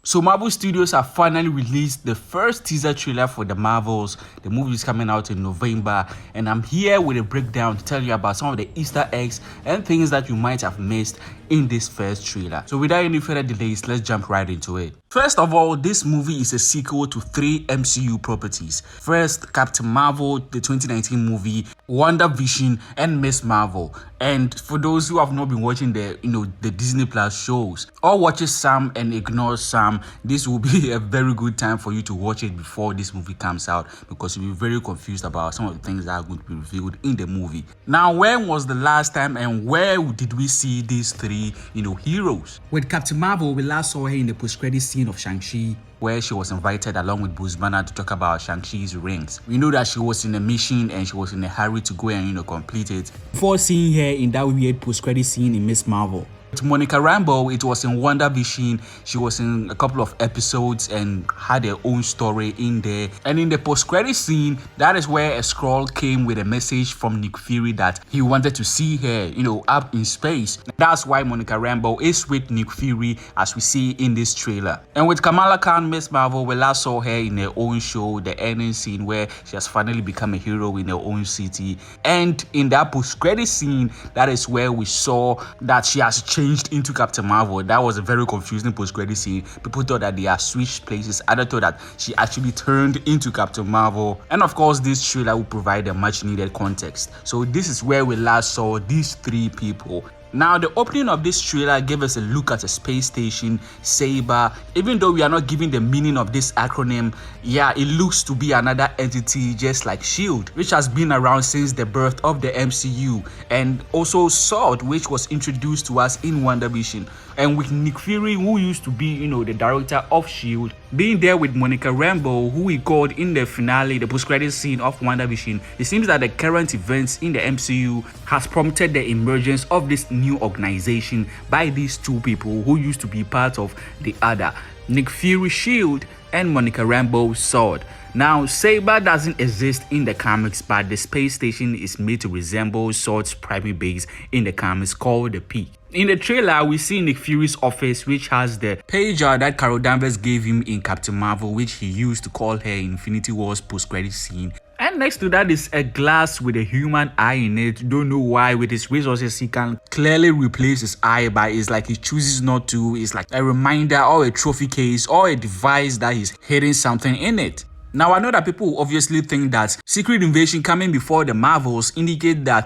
So Marvel Studios have finally released the first teaser trailer for the Marvels. The movie is coming out in November, and I'm here with a breakdown to tell you about some of the Easter eggs and things that you might have missed in this first trailer. So without any further delays, let's jump right into it. First of all, this movie is a sequel to 3 MCU properties. First, Captain Marvel, the 2019 movie, WandaVision, and Miss Marvel. And for those who have not been watching the Disney Plus shows, or watches some and ignores some, this will be a very good time for you to watch it before this movie comes out, because you'll be very confused about some of the things that are going to be revealed in the movie. Now, when was the last time and where did we see these 3 heroes? With Captain Marvel, we last saw her in the post-credit scene of Shang-Chi, where she was invited along with Bruce Banner to talk about Shang-Chi's rings. We know that she was in a mission and she was in a hurry to go and complete it, before seeing her in that weird post-credit scene in Miss Marvel. With Monica Rambeau, it was in WandaVision. She was in a couple of episodes and had her own story in there. And in the post-credit scene, that is where a Skrull came with a message from Nick Fury that he wanted to see her, up in space. That's why Monica Rambeau is with Nick Fury, as we see in this trailer. And with Kamala Khan, Miss Marvel, we last saw her in her own show, the ending scene where she has finally become a hero in her own city. And in that post-credit scene, that is where we saw that she has changed into Captain Marvel. That was a very confusing post-credit scene. People thought that they are switched places. Others thought that she actually turned into Captain Marvel. And of course, this trailer will provide a much needed context. So this is where we last saw these 3 people. Now, the opening of this trailer gave us a look at a space station, Saber. Even though we are not giving the meaning of this acronym, yeah, it looks to be another entity just like S.H.I.E.L.D., which has been around since the birth of the MCU, and also Sword, which was introduced to us in WandaVision. And with Nick Fury, who used to be, the director of S.H.I.E.L.D., being there with Monica Rambeau, who we called in the finale, the post-credit scene of WandaVision, it seems that the current events in the MCU has prompted the emergence of this new organization by these 2 people who used to be part of the other, Nick Fury S.H.I.E.L.D. and Monica Rambeau Sword. Now, Saber doesn't exist in the comics, but the space station is made to resemble Sword's primary base in the comics called the Peak. In the trailer, we see Nick Fury's office, which has the pager that Carol Danvers gave him in Captain Marvel, which he used to call her in Infinity War's post-credit scene. And next to that is a glass with a human eye in it. Don't know why. With his resources, he can clearly replace his eye, but it's like he chooses not to. It's like a reminder or a trophy case or a device that he's hiding something in it. Now, I know that people obviously think that Secret Invasion coming before the Marvels indicate that,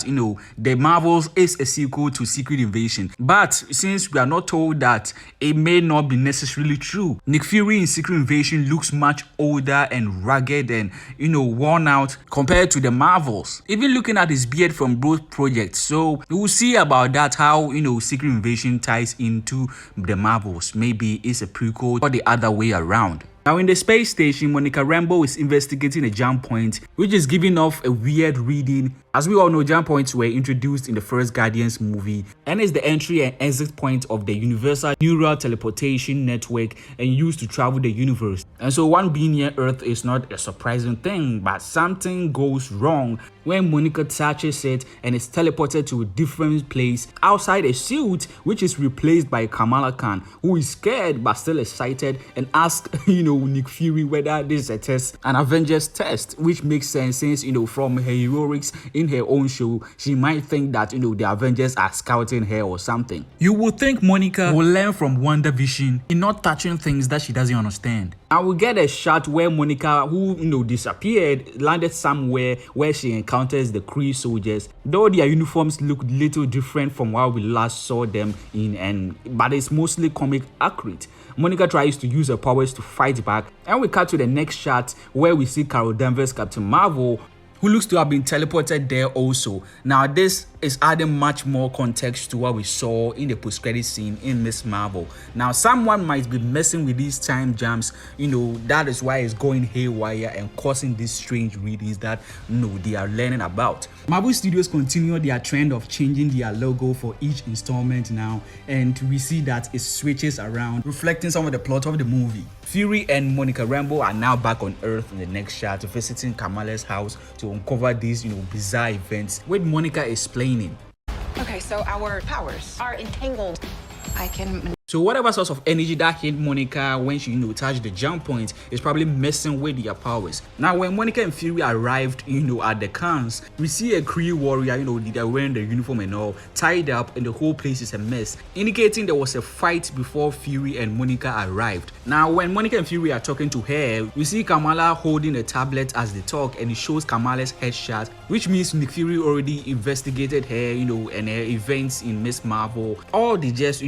the Marvels is a sequel to Secret Invasion. But since we are not told that, it may not be necessarily true. Nick Fury in Secret Invasion looks much older and rugged and, worn out compared to the Marvels. Even looking at his beard from both projects. So we'll see about that, how, Secret Invasion ties into the Marvels. Maybe it's a prequel or the other way around. Now, in the space station, Monica Rambeau is investigating a jam point, which is giving off a weird reading. As we all know, jam points were introduced in the first Guardians movie and is the entry and exit point of the Universal Neural Teleportation Network and used to travel the universe. And so one being near Earth is not a surprising thing, but something goes wrong when Monica touches it and is teleported to a different place outside a suit, which is replaced by Kamala Khan, who is scared but still excited and asks, Nick Fury whether this is a test, an Avengers test, which makes sense since, from her heroics in her own show, she might think that, the Avengers are scouting her or something. You would think Monica will learn from WandaVision in not touching things that she doesn't understand. I will get a shot where Monica, who, disappeared, landed somewhere where she encounters the Kree soldiers, though their uniforms look little different from what we last saw them in, but it's mostly comic accurate. Monica tries to use her powers to fight back, and we cut to the next shot where we see Carol Danvers' Captain Marvel, who looks to have been teleported there also. Now, this is adding much more context to what we saw in the post-credit scene in Miss Marvel. Now, someone might be messing with these time jumps, that is why it's going haywire and causing these strange readings that, they are learning about. Marvel Studios continue their trend of changing their logo for each installment now, and we see that it switches around, reflecting some of the plot of the movie. Fury and Monica Rambeau are now back on Earth in the next shot, visiting Kamala's house to uncover these, bizarre events, with Monica explaining. Okay, so our powers are entangled. I can So whatever source of energy that hit Monica when she, touched the jump point is probably messing with their powers. Now, when Monica and Fury arrived, at the cans, we see a Kree warrior, they're wearing the uniform and all, tied up, and the whole place is a mess, indicating there was a fight before Fury and Monica arrived. Now, when Monica and Fury are talking to her, we see Kamala holding a tablet as they talk, and it shows Kamala's headshot, which means Nick Fury already investigated her, and her events in Miss Marvel. All they just,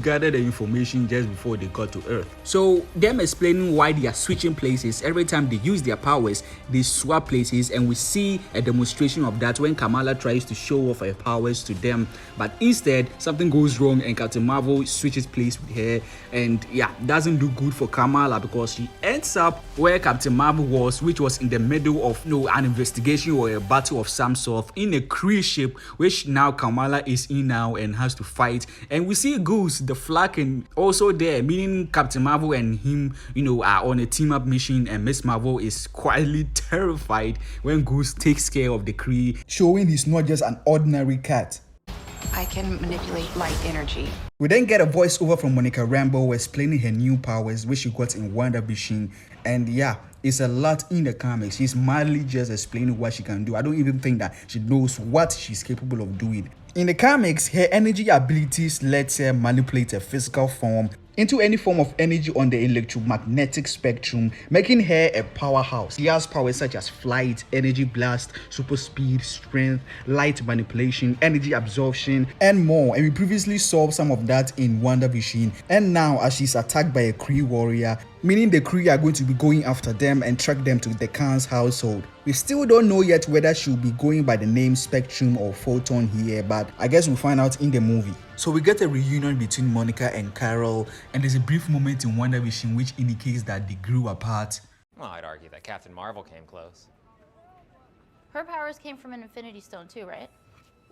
gathered the information just before they got to Earth. So them explaining why they are switching places. Every time they use their powers, they swap places, and we see a demonstration of that when Kamala tries to show off her powers to them, but instead something goes wrong and Captain Marvel switches place with her, and doesn't do good for Kamala because she ends up where Captain Marvel was, which was in the middle of an investigation or a battle of some sort in a Kree ship, which now Kamala is in now and has to fight. And we see Goose the Flaken also there, meaning Captain Marvel and him, are on a team up mission, and Miss Marvel is quietly terrified when Goose takes care of the Kree, showing he's not just an ordinary cat. I can manipulate light energy. We then get a voiceover from Monica Rambeau explaining her new powers, which she got in WandaVision, and it's a lot in the comics. She's mildly just explaining what she can do. I don't even think that she knows what she's capable of doing. In the comics, her energy abilities lets her manipulate her physical form into any form of energy on the electromagnetic spectrum, making her a powerhouse. She has powers such as flight, energy blast, super speed, strength, light manipulation, energy absorption, and more. And we previously saw some of that in WandaVision. And now, as she's attacked by a Kree warrior, meaning the Kree are going to be going after them and track them to the Khan's household. We still don't know yet whether she'll be going by the name Spectrum or Photon here, but I guess we'll find out in the movie. So we get a reunion between Monica and Carol, and there's a brief moment in WandaVision which indicates that they grew apart. Well, I'd argue that Captain Marvel came close. Her powers came from an Infinity Stone too, right?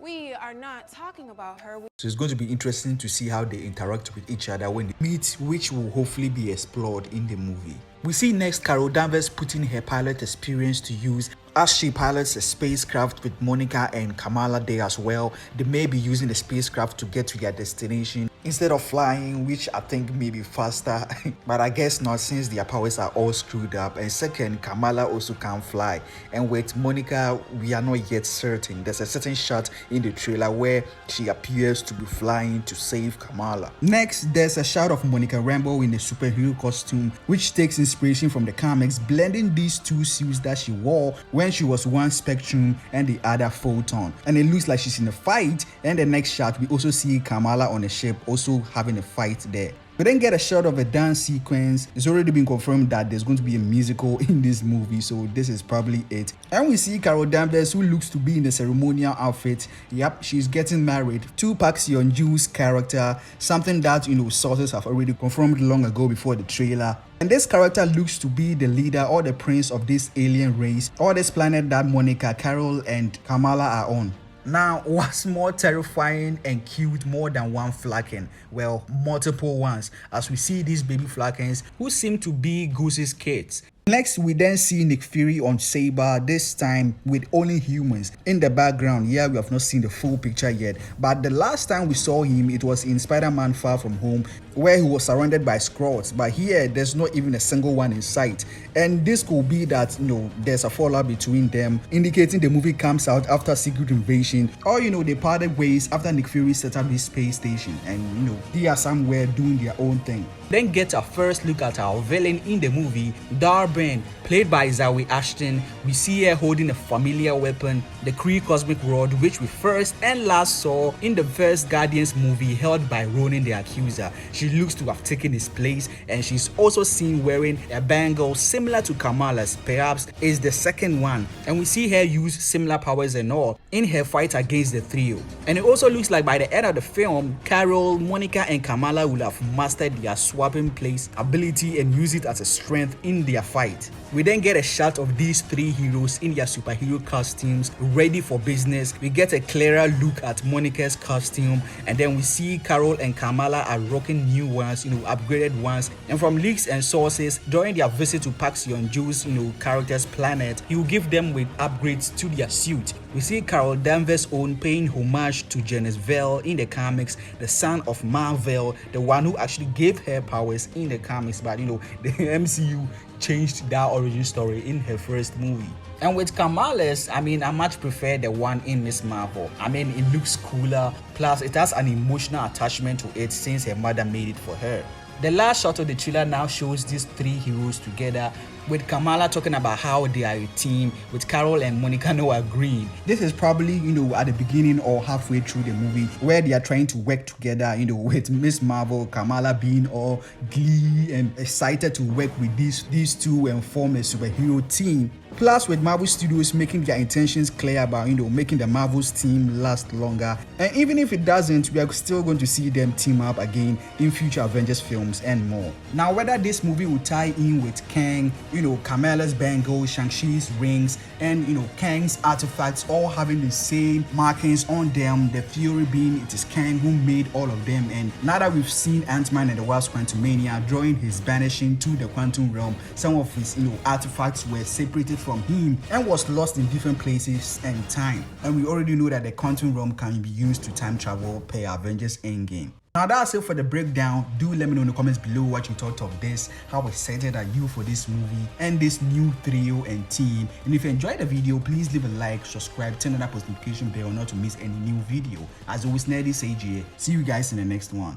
We are not talking about her. So it's going to be interesting to see how they interact with each other when they meet, which will hopefully be explored in the movie. We see next Carol Danvers putting her pilot experience to use as she pilots a spacecraft with Monica and Kamala there as well. They may be using the spacecraft to get to their destination instead of flying, which I think may be faster, but I guess not since their powers are all screwed up. And second, Kamala also can't fly, and with Monica we are not yet certain. There's a certain shot in the trailer where she appears to be flying to save Kamala. Next, there's a shot of Monica Rambeau in a superhero costume, which takes inspiration from the comics, blending these two suits that she wore when she was one Spectrum and the other Photon, and it looks like she's in a fight. And the next shot we also see Kamala on a ship also having a fight there. We then get a shot of a dance sequence. It's already been confirmed that there's going to be a musical in this movie, so this is probably it. And we see Carol Danvers, who looks to be in a ceremonial outfit. Yep, she's getting married to Park Seon-joo's character, something that sources have already confirmed long ago before the trailer. And this character looks to be the leader or the prince of this alien race or this planet that Monica, Carol, and Kamala are on. Now, what's more terrifying and cute more than one Flaken? Well, multiple ones, as we see these baby Flakens who seem to be Goose's kids. Next, we then see Nick Fury on Saber, this time with only humans in the background. Yeah, we have not seen the full picture yet, but the last time we saw him, it was in Spider-Man Far From Home, where he was surrounded by Skrulls, but here there's not even a single one in sight. And this could be that there's a fallout between them, indicating the movie comes out after Secret Invasion, or they parted ways after Nick Fury set up his space station, and they are somewhere doing their own thing. Then get a first look at our villain in the movie, Darben, played by Zawe Ashton. We see her holding a familiar weapon, the Kree Cosmic Rod, which we first and last saw in the first Guardians movie held by Ronan the Accuser. She looks to have taken his place, and she's also seen wearing a bangle similar to Kamala's, perhaps is the second one. And we see her use similar powers and all in her fight against the trio. And it also looks like by the end of the film, Carol, Monica, and Kamala will have mastered their swapping place ability and use it as a strength in their fight. We then get a shot of these three heroes in their superhero costumes ready for business. We get a clearer look at Monica's costume, and then we see Carol and Kamala are rocking new ones, upgraded ones. And from leaks and sources, during their visit to Park Seon-joo's, character's planet, he will give them with upgrades to their suit. We see Carol Danvers' own paying homage to Janice Vale in the comics, the son of Marvel, the one who actually gave her powers in the comics, but the MCU changed that origin story in her first movie. And with Kamala's, I much prefer the one in Miss Marvel. It looks cooler, plus it has an emotional attachment to it since her mother made it for her. The last shot of the trailer now shows these three heroes together, with Kamala talking about how they are a team, with Carol and Monica now agreeing. This is probably, at the beginning or halfway through the movie where they are trying to work together, with Miss Marvel, Kamala being all glee and excited to work with these two and form a superhero team. Plus, with Marvel Studios making their intentions clear about, making the Marvel's team last longer. And even if it doesn't, we are still going to see them team up again in future Avengers films and more. Now, whether this movie will tie in with Kang, Kamala's bangle, Shang-Chi's rings, and, Kang's artifacts all having the same markings on them, the theory being it is Kang who made all of them. And now that we've seen Ant-Man and the Wasp Quantumania drawing his banishing to the quantum realm, some of his, artifacts were separated from him and was lost in different places and time. And we already know that the quantum realm can be used to time travel per Avengers Endgame. Now that's it for the breakdown. Do let me know in the comments below what you thought of this. How excited are you for this movie and this new trio and team? And if you enjoyed the video, please leave a like, subscribe, turn on that post notification bell not to miss any new video. As always, Nerdy Sage here. See you guys in the next one.